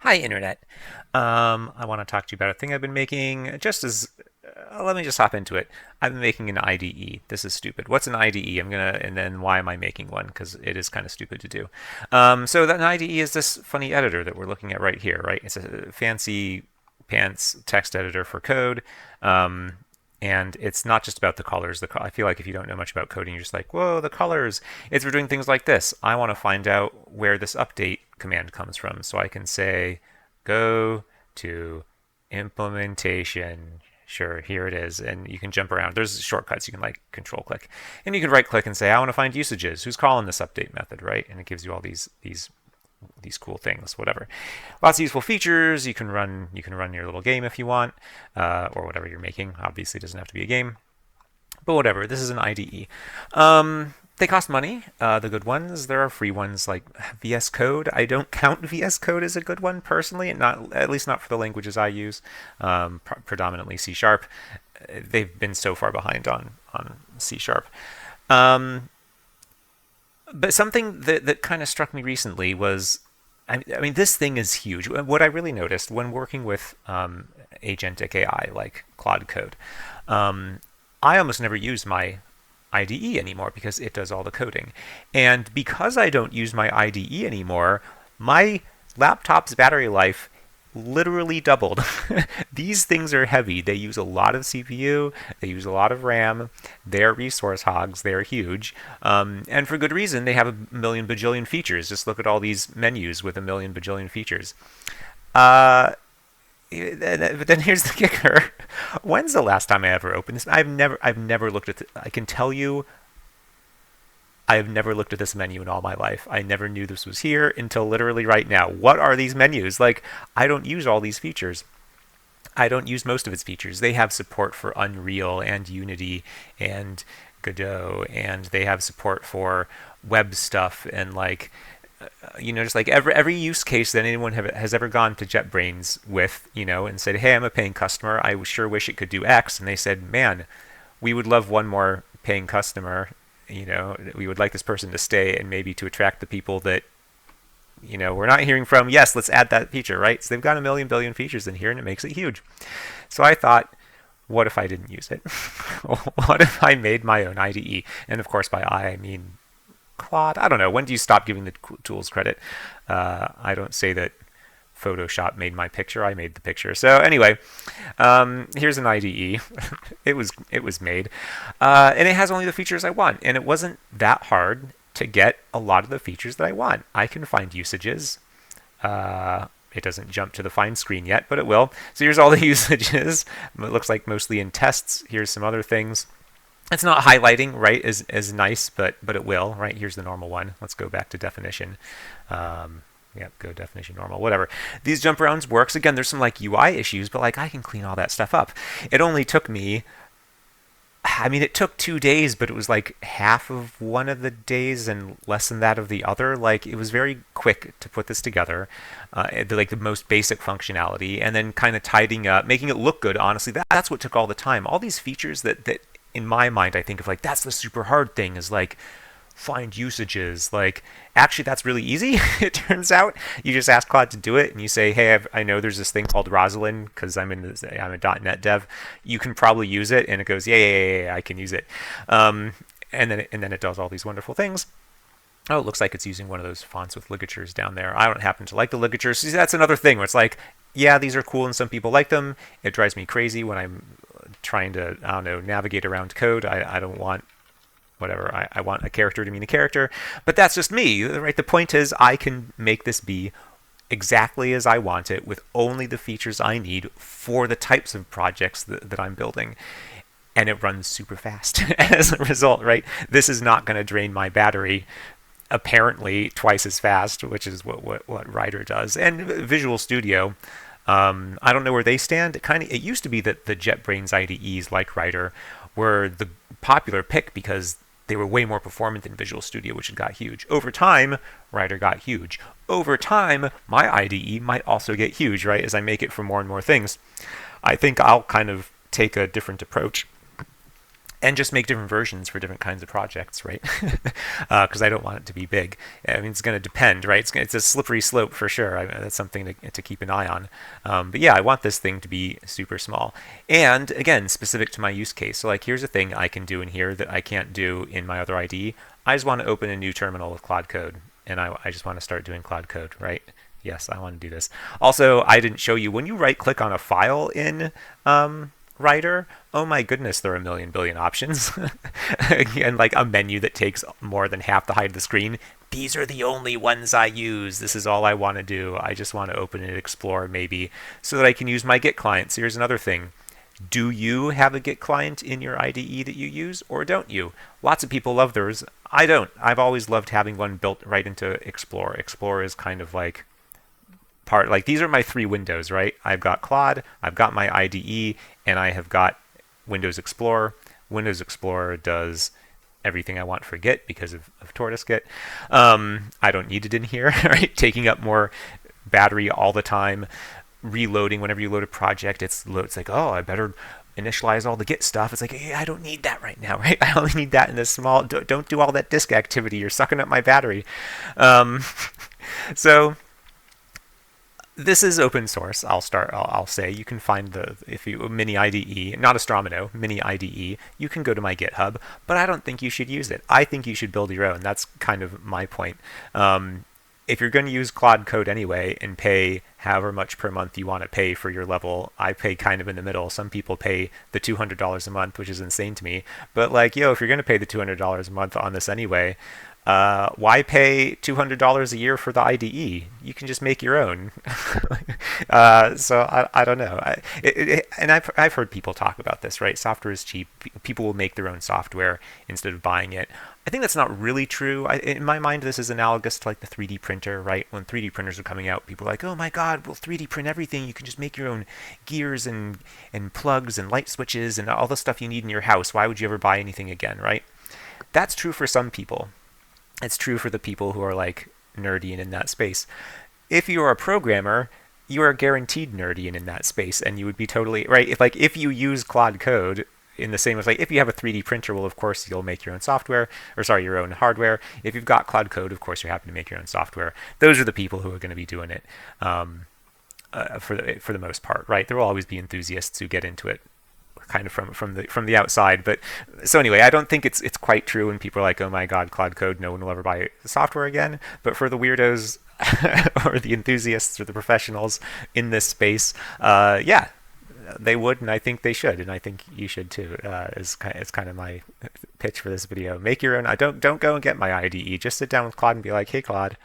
Hi, Internet. I want to talk to you about a thing I've been making. Let me just hop into it. I've been making an IDE. This is stupid. What's an IDE? And then why am I making one? Because it is kind of stupid to do. So an IDE is this funny editor that we're looking at right here, right? It's a fancy pants text editor for code. Um, and it's not just about the colors. I feel like if you don't know much about coding, you're just like, whoa, the colors. It's for doing things like this. I want to find out where this update command comes from. So I can say, go to implementation. Sure, here it is. And you can jump around. There's shortcuts. You can like control click. And you can right click and say, I want to find usages. Who's calling this update method, right? And it gives you all these cool things, whatever. Lots of useful features. You can run your little game if you want, or whatever you're making. Obviously, it doesn't have to be a game, but whatever. This is an IDE. They cost money. The good ones. There are free ones like VS Code. I don't count VS Code as a good one personally, and not at least not for the languages I use. Predominantly C Sharp. They've been so far behind on C Sharp. Um, but something that kind of struck me recently was, I mean, this thing is huge. What I really noticed when working with agentic AI like Claude Code, I almost never use my IDE anymore because it does all the coding. And because I don't use my IDE anymore, my laptop's battery life literally doubled. These things are heavy. They use a lot of CPU. They use a lot of RAM. They're resource hogs. They're huge. And for good reason. They have a million bajillion features. Just look at all these menus with a million bajillion features. Uh, but then here's the kicker. When's the last time I ever opened this? I've never looked at I can tell you I have never looked at this menu in all my life. I never knew this was here until literally right now. What are these menus? Like, I don't use all these features. I don't use most of its features. They have support for Unreal and Unity and Godot, and they have support for web stuff and like just like every use case that anyone has ever gone to JetBrains with, and said, "Hey, I'm a paying customer. I sure wish it could do X," and they said, "Man, we would love one more paying customer. We would like this person to stay and maybe to attract the people that we're not hearing from. Yes, let's add that feature, right?" So they've got a million billion features in here, and it makes it huge. So I thought, what if I didn't use it? What if I made my own IDE? And of course, by I mean Claude. I don't know. When do you stop giving the tools credit? I don't say that Photoshop made my picture. I made the picture. So anyway, here's an IDE. it was made, and it has only the features I want. And it wasn't that hard to get a lot of the features that I want. I can find usages. It doesn't jump to the find screen yet, but it will. So here's all the usages. It looks like mostly in tests. Here's some other things. It's not highlighting, right, as nice, but it will, right? Here's the normal one. Let's go back to definition. Go definition normal, whatever. These jump arounds works. Again, there's some like UI issues, but like I can clean all that stuff up. It only took me, it took 2 days, but it was like half of one of the days and less than that of the other. Like it was very quick to put this together, like the most basic functionality, and then kind of tidying up, making it look good. Honestly, that's what took all the time. All these features that in my mind, I think of like that's the super hard thing is like find usages. Like actually, that's really easy. It turns out you just ask Claude to do it, and you say, "Hey, I know there's this thing called Rosalind because I'm a .NET dev. You can probably use it," and it goes, "Yeah, I can use it." And then it does all these wonderful things. Oh, it looks like it's using one of those fonts with ligatures down there. I don't happen to like the ligatures. See, that's another thing where it's like, yeah, these are cool and some people like them. It drives me crazy when I'm trying to, I don't know, navigate around code. I don't want whatever. I want a character to mean a character. But that's just me, right? The point is I can make this be exactly as I want it with only the features I need for the types of projects that I'm building. And it runs super fast as a result, right? This is not going to drain my battery apparently twice as fast, which is what Rider does. And Visual Studio, I don't know where they stand. It used to be that the JetBrains IDEs like Rider were the popular pick because they were way more performant than Visual Studio, which had got huge. Over time, Rider got huge. Over time, my IDE might also get huge, right? As I make it for more and more things. I think I'll kind of take a different approach and just make different versions for different kinds of projects, right? Because I don't want it to be big. I mean, it's going to depend, right? It's a slippery slope for sure. That's something to keep an eye on. But yeah, I want this thing to be super small. And again, specific to my use case. So like, here's a thing I can do in here that I can't do in my other IDE. I just want to open a new terminal with Claude Code, and I just want to start doing Claude Code, right? Yes, I want to do this. Also, I didn't show you, when you right-click on a file in Writer, oh my goodness, there are a million billion options. And like a menu that takes more than half the height of the screen. These are the only ones I use. This is all I want to do. I just want to open and explore maybe so that I can use my Git client. So here's another thing. Do you have a Git client in your IDE that you use, or don't you? Lots of people love theirs. I don't. I've always loved having one built right into Explore. Explore is kind of like part, like these are my three windows, right? I've got Claude, I've got my IDE, and I have got Windows Explorer. Windows Explorer does everything I want for Git because of Tortoise Git. I don't need it in here, right? Taking up more battery all the time. Reloading whenever you load a project, it's like, oh, I better initialize all the Git stuff. It's like, hey, I don't need that right now, right? I only need that in this small, don't do all that disk activity. You're sucking up my battery. So this is open source. I'll say you can find mini IDE, not Astromono, mini IDE. You can go to my GitHub, but I don't think you should use it. I think you should build your own. That's kind of my point. If you're going to use Claude Code anyway and pay however much per month you want to pay for your level, I pay kind of in the middle. Some people pay the $200 a month, which is insane to me. But like, if you're going to pay the $200 a month on this anyway, why pay $200 a year for the IDE? You can just make your own. So I don't know. And I've heard people talk about this, right? Software is cheap. People will make their own software instead of buying it. I think that's not really true. In my mind, this is analogous to like the 3D printer, right? When 3D printers are coming out, people are like, oh my God, we'll 3D print everything. You can just make your own gears and plugs and light switches and all the stuff you need in your house. Why would you ever buy anything again, right? That's true for some people. It's true for the people who are like nerdy and in that space. If you are a programmer, you are guaranteed nerdy and in that space, and you would be totally right. If you use Claude Code in the same as like if you have a 3D printer, well, of course you'll make your own software, or sorry, your own hardware. If you've got Claude Code, of course you're happy to make your own software. Those are the people who are going to be doing it for the most part, right? There will always be enthusiasts who get into it kind of from the outside. But so anyway, I don't think it's quite true when people are like, oh my God, Claude Code, no one will ever buy software again. But for the weirdos or the enthusiasts or the professionals in this space, yeah, they would, and I think they should, and I think you should too. It's kind of my pitch for this video. Make your own. Don't go and get my IDE. Just sit down with Claude and be like, hey Claude,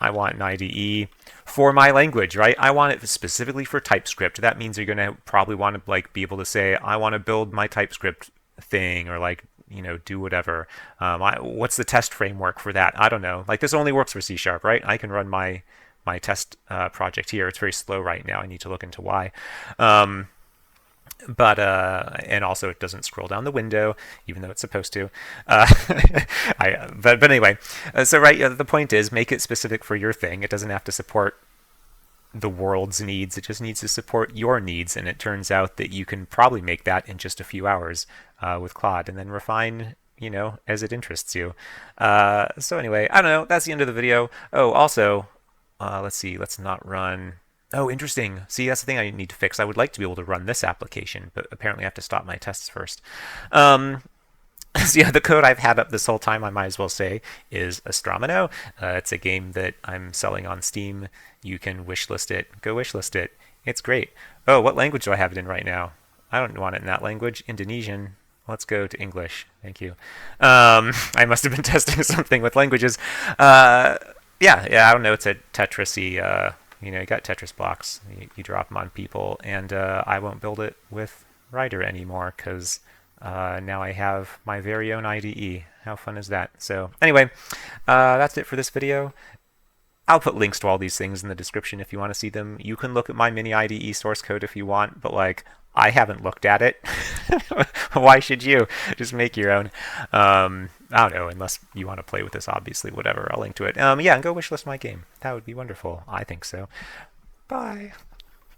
I want an IDE for my language, right? I want it specifically for TypeScript. That means you're going to probably want to like be able to say, I want to build my TypeScript thing, or like, do whatever. What's the test framework for that? I don't know. Like this only works for C#, right? I can run my test project here. It's very slow right now. I need to look into why. But and also it doesn't scroll down the window, even though it's supposed to. But anyway, so right, the point is, make it specific for your thing. It doesn't have to support the world's needs. It just needs to support your needs. And it turns out that you can probably make that in just a few hours with Claude, and then refine, as it interests you. So anyway, I don't know. That's the end of the video. Oh, also, let's see. Let's not run. Oh, interesting. See, that's the thing I need to fix. I would like to be able to run this application, but apparently I have to stop my tests first. So yeah, the code I've had up this whole time, I might as well say, is Astromono. It's a game that I'm selling on Steam. You can wishlist it. Go wishlist it. It's great. Oh, what language do I have it in right now? I don't want it in that language. Indonesian. Let's go to English. Thank you. I must have been testing something with languages. Yeah, I don't know. It's a Tetris-y... you got Tetris blocks. You drop them on people, and I won't build it with Writer anymore because now I have my very own IDE. How fun is that? So anyway, that's it for this video. I'll put links to all these things in the description if you want to see them. You can look at my mini IDE source code if you want, but like, I haven't looked at it. Why should you? Just make your own. I don't know, unless you want to play with this, obviously, whatever. I'll link to it. Yeah, and go wishlist my game. That would be wonderful. I think so. Bye.